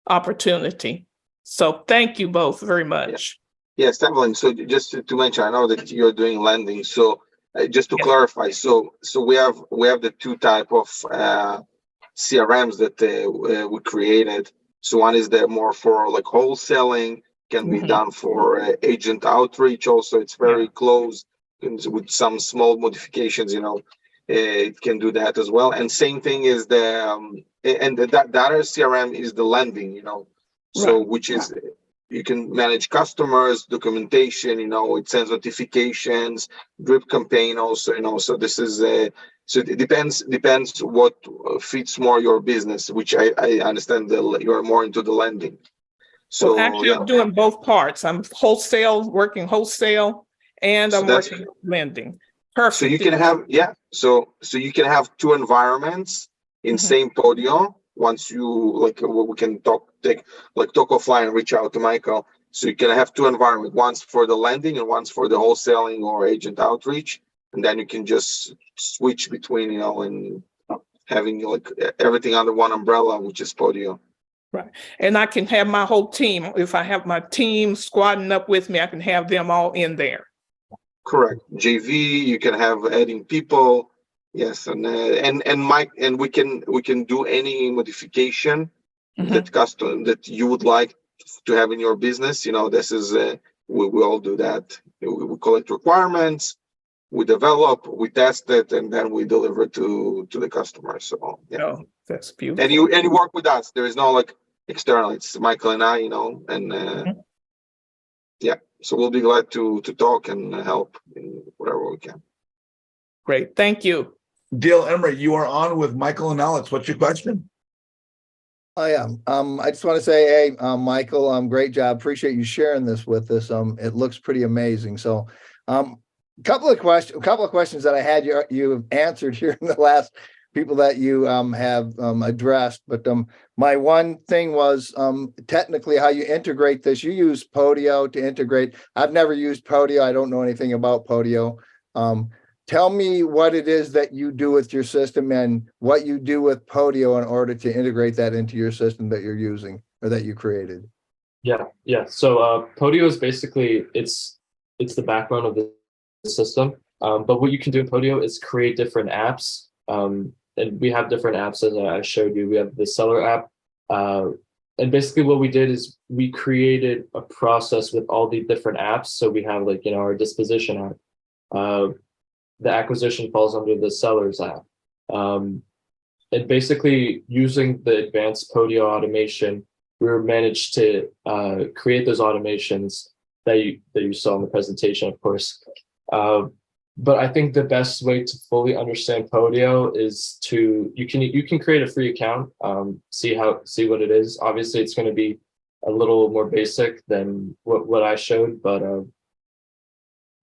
opportunity. So thank you both very much. Yes, Evelyn. So just to mention, I know that you're doing lending. So just to clarify, so we have the two type of CRMs that we created. So one is the more for like wholesaling, can be done for agent outreach. Also, it's very close with some small modifications. It can do that as well. And same thing is the other CRM is the lending. So which is you can manage customers, documentation, it sends notifications, drip campaign also, so this is so it depends what fits more your business, which I understand that you're more into the lending. So actually, I'm doing both parts. I'm working wholesale, and I'm working lending. Perfect. So you can have, so you can have two environments in same Podio. Once you we can talk offline and reach out to Michael. So you can have two environments, once for the lending and once for the wholesaling or agent outreach, and then you can just switch between and having everything under one umbrella, which is Podio. Right, and I can have my whole team. If I have my team squadding up with me, I can have them all in there. Correct. JV, you can have adding people. Yes, and Mike, and we can do any modification that you would like to have in your business. This is we all do that. We collect requirements, we develop, we test it, and then we deliver to the customer. So oh, that's beautiful. And you work with us. There is no external. It's Michael and I. And so we'll be glad to talk and help in whatever we can. Great, thank you. Dale Emery, you are on with Michael and Alex. What's your question? I just want to say, hey, Michael, great job. Appreciate you sharing this with us. It looks pretty amazing. So, a couple of questions that I had you have answered here in the last people that you have addressed. But my one thing was technically how you integrate this. You use Podio to integrate. I've never used Podio. I don't know anything about Podio. Tell me what it is that you do with your system and what you do with Podio in order to integrate that into your system that you're using or that you created. Yeah. So Podio is basically it's the backbone of the system. But what you can do in Podio is create different apps. And we have different apps, as I showed you. We have the seller app. And basically what we did is we created a process with all the different apps. So we have our disposition app. The acquisition falls under the sellers app. And basically using the advanced Podio automation, we managed to create those automations that you saw in the presentation, of course. But I think the best way to fully understand Podio is you can create a free account, see what it is. Obviously, it's going to be a little more basic than what I showed, but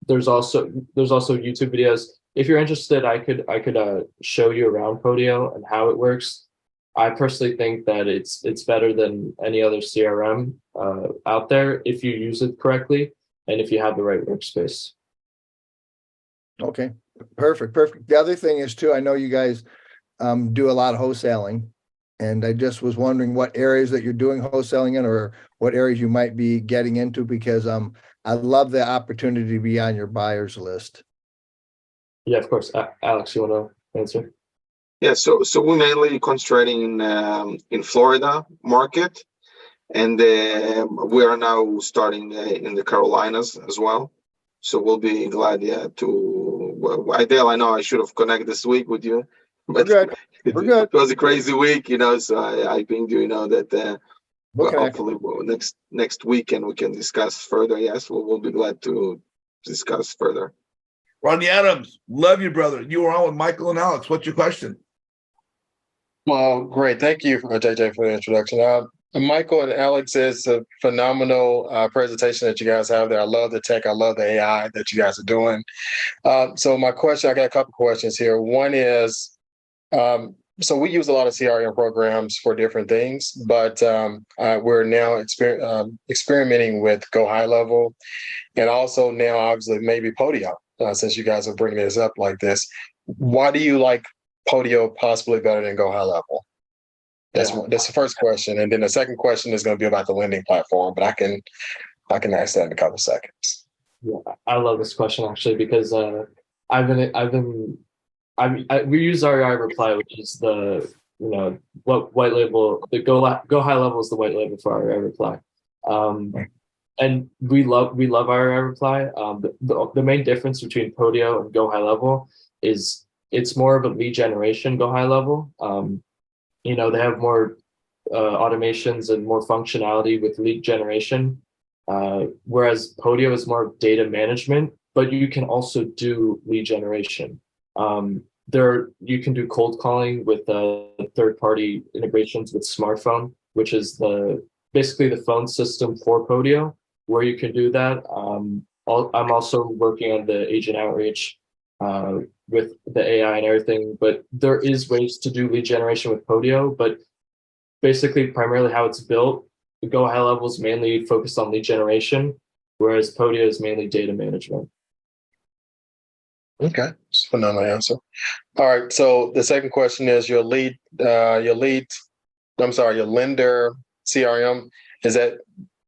there's also YouTube videos. If you're interested, I could show you around Podio and how it works. I personally think that it's better than any other CRM out there if you use it correctly and if you have the right workspace. Okay, perfect. The other thing is too, I know you guys do a lot of wholesaling, and I just was wondering what areas that you're doing wholesaling in, or what areas you might be getting into, because I love the opportunity to be on your buyers list. Yeah, of course. Alex, you want to answer? Yeah, so we're mainly concentrating in Florida market. And we are now starting in the Carolinas as well. So we'll be glad, Adele, I know I should have connected this week with you, We're but good. We're good. it was a crazy week, so I think that We'll connect. hopefully next weekend we can discuss further. Yes, we'll be glad to discuss further. Rodney Adams, love you, brother. You were on with Michael and Alex. What's your question? Well, great. Thank you, JJ, for the introduction. Michael and Alex, it's a phenomenal presentation that you guys have there. I love the tech. I love the AI that you guys are doing. So my question, I got a couple questions here. One is, so we use a lot of CRM programs for different things, but we're now experimenting with Go High Level, and also now obviously maybe Podio, since you guys are bringing this up like this. Why do you like Podio possibly better than Go High Level? That's the first question, and then the second question is going to be about the lending platform, but I can ask that in a couple of seconds. Yeah, I love this question actually because we use REI Reply, which is the what white label. The Go High Level is the white label for REI Reply, and we love REI Reply. The main difference between Podio and Go High Level is it's more of a lead generation Go High Level. They have more automations and more functionality with lead generation, whereas Podio is more data management, but you can also do lead generation. You can do cold calling with third-party integrations with smartphone, which is basically the phone system for Podio, where you can do that. I'm also working on the agent outreach with the AI and everything, but there is ways to do lead generation with Podio, but basically primarily how it's built, the Go High Level is mainly focused on lead generation, whereas Podio is mainly data management. Okay, it's a phenomenal answer. All right, so the second question is your lender CRM, is that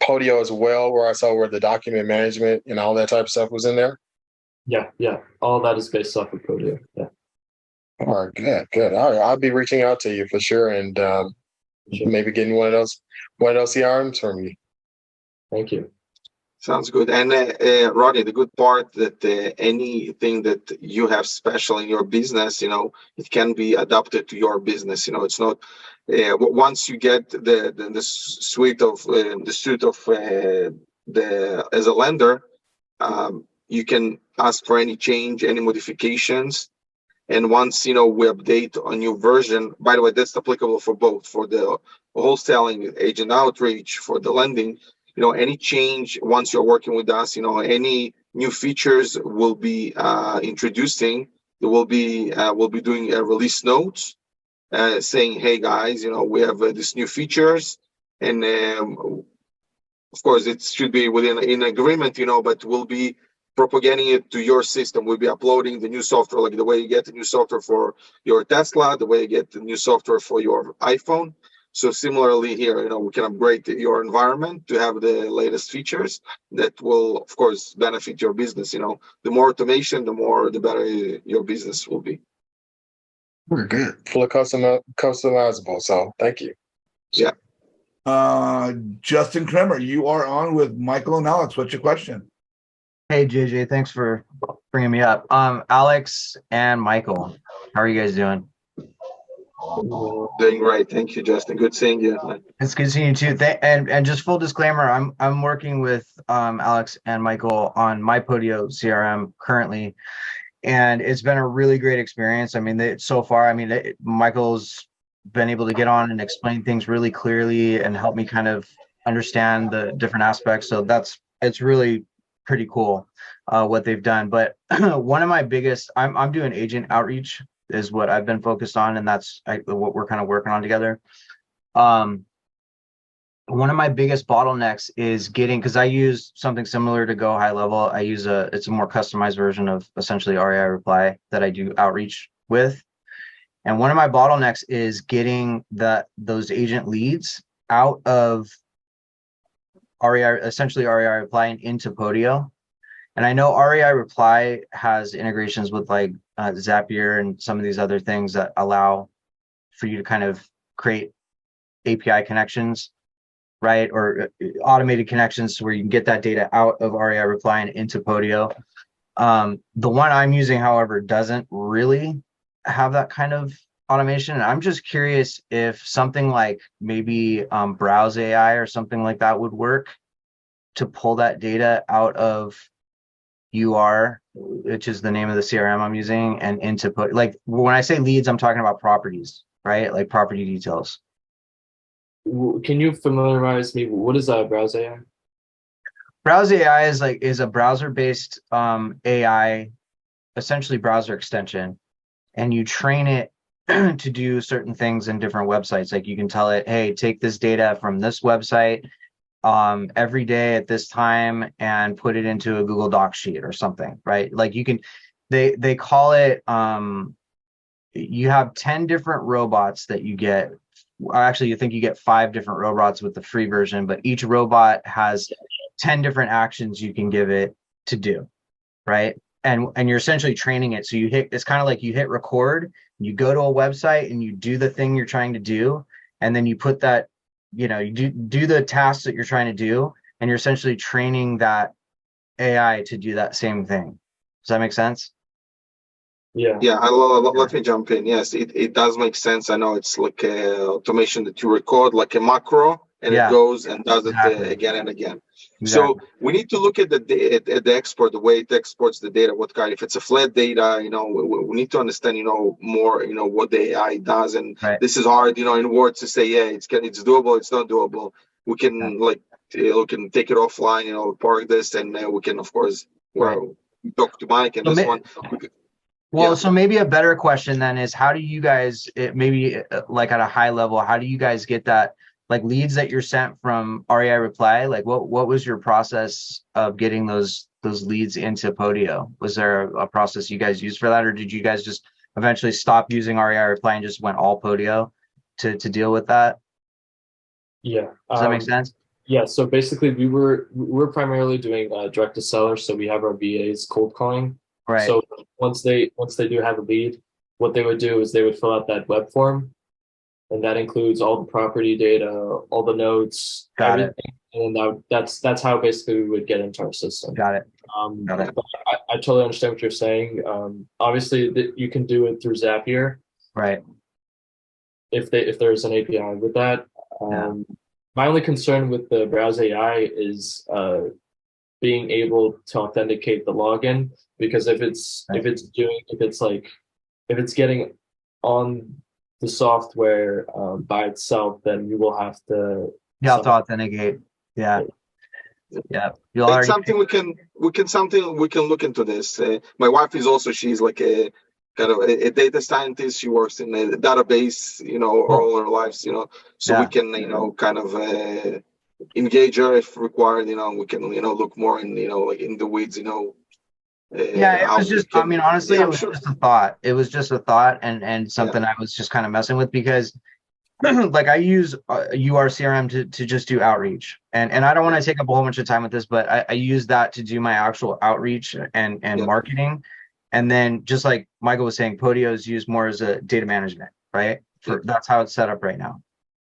Podio as well, where I saw where the document management and all that type of stuff was in there? Yeah. All that is based off of Podio. Yeah. All right, good. All right, I'll be reaching out to you for sure, and maybe getting one of those CRMs from you. Thank you. Sounds good. And Rodney, the good part that anything that you have special in your business, it can be adapted to your business. It's not once you get the suite of as a lender, you can ask for any change, any modifications. And once, we update a new version, by the way, that's applicable for both, for the wholesaling, agent outreach, for the lending, any change once you're working with us, any new features we'll be introducing, we'll be doing a release notes saying, hey guys, we have these new features. And of course, it should be in agreement, but we'll be propagating it to your system. We'll be uploading the new software, like the way you get the new software for your Tesla, the way you get the new software for your iPhone. So similarly here, we can upgrade your environment to have the latest features that will, of course, benefit your business. The more automation, the better your business will be. We're good. Fully customizable. So thank you. Yeah. Justin Kremer, you are on with Michael and Alex. What's your question? Hey, JJ, thanks for bringing me up. Alex and Michael, how are you guys doing? Doing great. Thank you, Justin. Good seeing you. It's good seeing you too. And just full disclaimer, I'm working with Alex and Michael on my Podio CRM currently, and it's been a really great experience. So far, Michael's been able to get on and explain things really clearly and help me kind of understand the different aspects. So it's really pretty cool what they've done. But one of my biggest, I'm doing agent outreach is what I've been focused on, and that's what we're kind of working on together. One of my biggest bottlenecks is because I use something similar to Go High Level. It's a more customized version of essentially REI Reply that I do outreach with. And one of my bottlenecks is getting those agent leads out of essentially REI Reply and into Podio. And I know REI Reply has integrations with like Zapier and some of these other things that allow for you to kind of create API connections right? Or automated connections where you can get that data out of REI Reply and into Podio. The one I'm using, however, doesn't really have that kind of automation. And I'm just curious if something like maybe Browse AI or something like that would work to pull that data out of UR, which is the name of the CRM I'm using, and into like when I say leads, I'm talking about properties, right? Like property details. Can you familiarize me? What is Browse AI? Browse AI is a browser-based AI, essentially browser extension, and you train it to do certain things in different websites. Like you can tell it, hey, take this data from this website every day at this time and put it into a Google Docs sheet or something, right? Like you can, they call it, you have 10 different robots that you get. Actually, you think you get 5 different robots with the free version, but each robot has 10 different actions you can give it to do, right? And you're essentially training it. So you hit, it's kind of like you hit record, you go to a website and you do the thing you're trying to do, and then you put that, you know, you do the tasks that you're trying to do, and you're essentially training that AI to do that same thing. Does that make sense? Yeah. Yeah, let me jump in. Yes, it does make sense. I know it's like automation that you record like a macro, and Yeah, it goes and does it exactly. again and again. Exactly. So we need to look at at the export, the way it exports the data. What kind? If it's a flat data, you know, we need to understand, you know, more, you know, what the AI does. And Right. this is hard, you know, in words to say, yeah, it's doable, it's not doable. We can like we can take it offline, you know, park this, and we can of course talk to Mike and So this one. Well, Yeah. so maybe a better question then is, how do you guys, maybe like at a high level, how do you guys get that, like leads that you're sent from REI Reply? Like what was your process of getting those leads into Podio? Was there a process you guys used for that, or did you guys just eventually stop using REI Reply and just went all Podio to deal with that? Yeah. Does that make sense? Yeah. So basically, we're primarily doing direct to seller. So we have our VAs cold calling. Right. So once they do have a lead, what they would do is they would fill out that web form, and that includes all the property data, all the notes, Got it. everything. And that's how basically we would get into our system. Got it. But I totally understand what you're saying. Obviously, you can do it through Zapier. Right. If there's an API with that. My only concern with the Browse AI is being able to authenticate the login, because if it's getting on the software by itself, then you will have to authenticate. Yeah. It's something we can look into this. My wife is also, she's like a kind of a data scientist. She works in a database, you know, all her lives, you know, so we can, you know, kind of engage her if required. You know, we can, you know, look more in, you know, like in the weeds, you know. It was just, I mean, honestly, it was just a thought. It was just a thought and something I was just kind of messing with, because like I use UR CRM to just do outreach, and I don't want to take up a whole bunch of time with this, but I use that to do my actual outreach and marketing. And then just like Michael was saying, Podio is used more as a data management, right? That's how it's set up right now.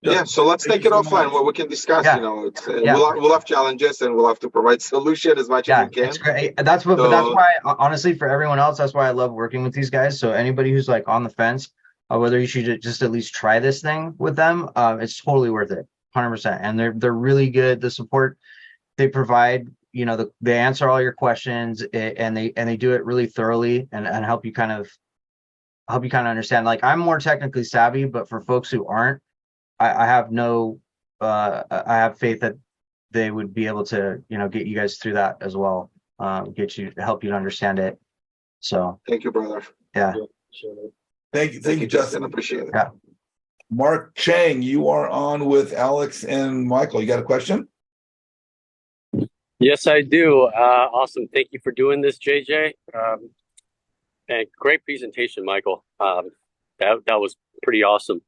Yeah, so let's take it offline where we can discuss. You know, we'll have challenges and we'll have to provide solution as much as we can. It's great. That's why, honestly, for everyone else, that's why I love working with these guys. So anybody who's like on the fence, whether you should just at least try this thing with them, it's totally worth it, 100%. And they're really good. The support they provide, you know, they answer all your questions, and they do it really thoroughly and help you kind of understand. Like, I'm more technically savvy, but for folks who aren't, I have faith that they would be able to, you know, get you guys through that as well, help you to understand it. So thank you, brother. Yeah. Thank you, Justin. I appreciate it. Yeah. Mark Chang, you are on with Alex and Michael. You got a question? Yes, I do. Awesome. Thank you for doing this, JJ. And great presentation, Michael. That was pretty awesome.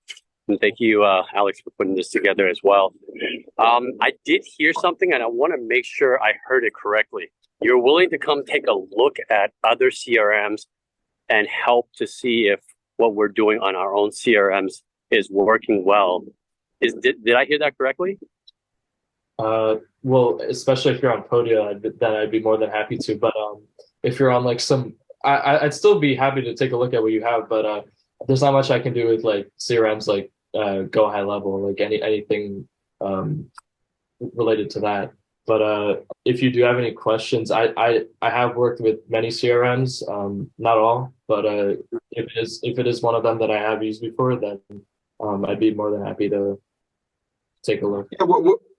And thank you, Alex, for putting this together as well. I did hear something, and I want to make sure I heard it correctly. You're willing to come take a look at other CRMs and help to see if what we're doing on our own CRMs is working well. Did I hear that correctly? Well, especially if you're on Podia, then I'd be more than happy to. But if you're on like I'd still be happy to take a look at what you have. But there's not much I can do with like CRMs, like Go High Level, like anything related to that. But if you do have any questions, I have worked with many CRMs, not all, but if it is one of them that I have used before, then I'd be more than happy to take a look. Yeah,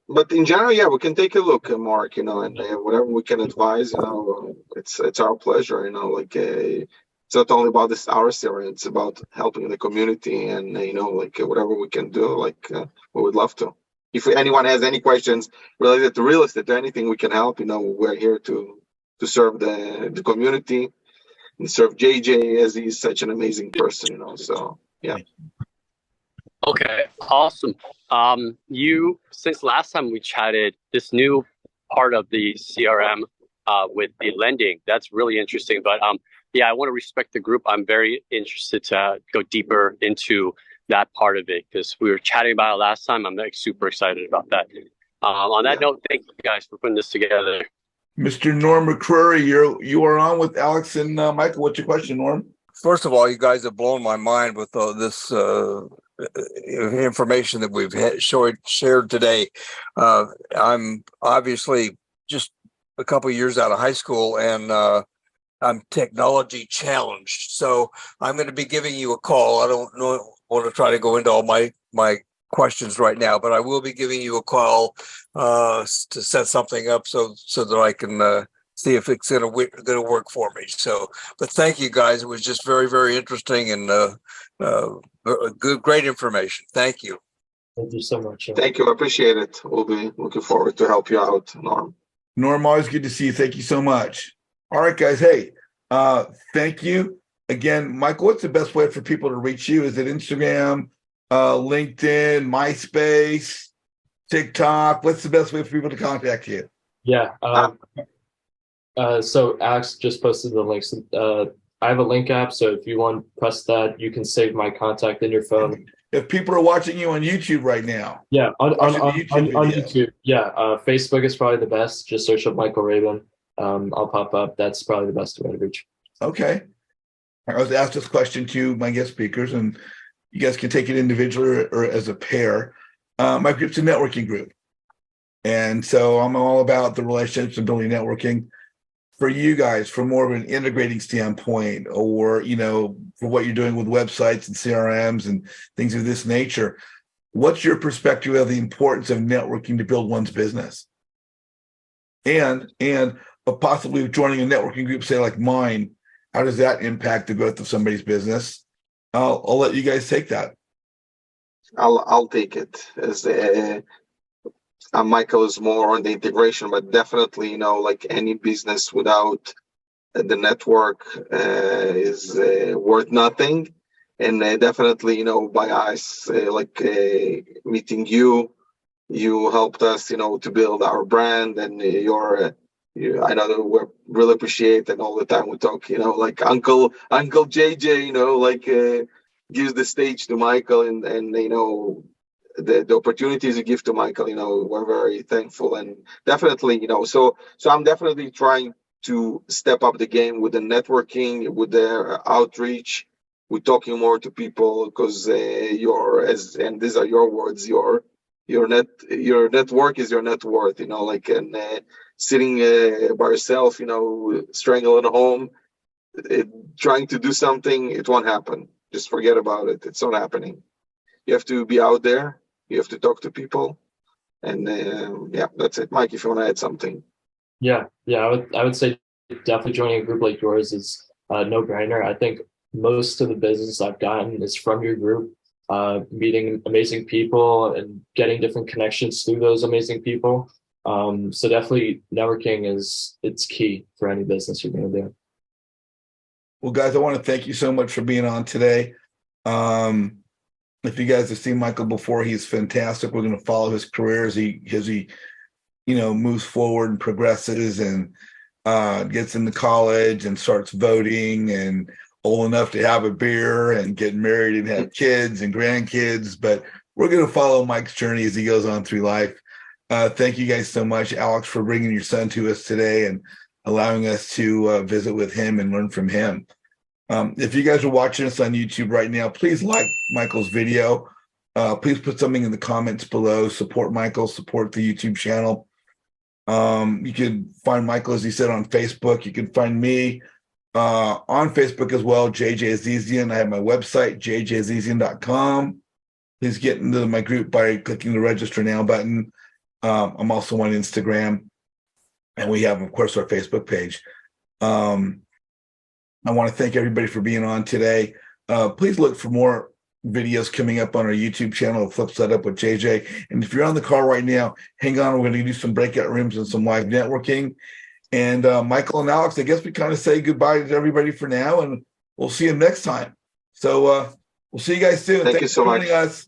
but in general, yeah, we can take a look, Mark. And whatever we can advise, it's our pleasure. It's not only about this our CRM, it's about helping the community, and whatever we can do, we would love to. If anyone has any questions related to real estate or anything, we can help. We're here to serve the community and serve JJ, as he's such an amazing person. So yeah. Okay, awesome. Since last time we chatted, this new part of the CRM with the lending, that's really interesting. But yeah, I want to respect the group. I'm very interested to go deeper into that part of it because we were chatting about it last time. I'm like super excited about that. On that note, thank you guys for putting this together. Mr. Norm McCrory, you are on with Alex and Michael. What's your question, Norm? First of all, you guys have blown my mind with this information that we've shared today. I'm obviously just a couple of years out of high school, and I'm technology challenged. So I'm going to be giving you a call. I don't want to try to go into all my questions right now, but I will be giving you a call to set something up so that I can see if it's going to work for me. So, but thank you guys. It was just very, very interesting and great information. Thank you. Thank you so much. Thank you. I appreciate it. We'll be looking forward to help you out, Norm. Norm, always good to see you. Thank you so much. All right, guys. Hey, thank you again. Michael, what's the best way for people to reach you? Is it Instagram, LinkedIn, MySpace, TikTok? What's the best way for people to contact you? Yeah. So Alex just posted the links. I have a link app, so if you want to press that, you can save my contact in your phone. If people are watching you on YouTube right now. Yeah, on YouTube. Yeah, Facebook is probably the best. Just search up Michael Rabin. I'll pop up. That's probably the best way to reach. Okay. I was asked this question to my guest speakers, and you guys can take it individually or as a pair. My group's a networking group. And so I'm all about the relationships and building networking. For you guys, from more of an integrating standpoint, or for what you're doing with websites and CRMs and things of this nature, what's your perspective of the importance of networking to build one's business? And possibly joining a networking group, say like mine, how does that impact the growth of somebody's business? I'll let you guys take that. I'll take it as Michael is more on the integration, but definitely, like any business without the network is worth nothing. And definitely, by us, meeting you helped us, to build our brand, and I know that we really appreciate, and all the time we talk, like Uncle JJ, gives the stage to Michael, and the opportunities you give to Michael, we're very thankful, and definitely, so I'm definitely trying to step up the game with the networking, with the outreach, with talking more to people, because and these are your words, your network is your net worth, and sitting by yourself, strangling at home, trying to do something, it won't happen. Just forget about it. It's not happening. You have to be out there. You have to talk to people, and that's it. Mike, if you want to add something. Yeah, I would say definitely joining a group like yours is a no-brainer. I think most of the business I've gotten is from your group, meeting amazing people and getting different connections through those amazing people. So definitely networking it's key for any business you're going to do. Well, guys, I want to thank you so much for being on today. If you guys have seen Michael before, he's fantastic. We're going to follow his career as he moves forward and progresses and gets into college and starts voting and old enough to have a beer and get married and have kids and grandkids. But we're going to follow Mike's journey as he goes on through life. Thank you guys so much, Alex, for bringing your son to us today and allowing us to visit with him and learn from him. If you guys are watching us on YouTube right now, please like Michael's video. Please put something in the comments below. Support Michael, support the YouTube channel. You can find Michael, as he said, on Facebook. You can find me on Facebook as well, JJ Azizian. I have my website, jjazizian.com. Please get into my group by clicking the register now button. I'm also on Instagram, and we have, of course, our Facebook page. I want to thank everybody for being on today. Please look for more videos coming up on our YouTube channel, Flip Side Up with JJ. And if you're on the call right now, hang on. We're going to do some breakout rooms and some live networking. And Michael and Alex, I guess we kind of say goodbye to everybody for now, and we'll see you next time. So we'll see you guys soon. Thank you so much. Thanks for joining us.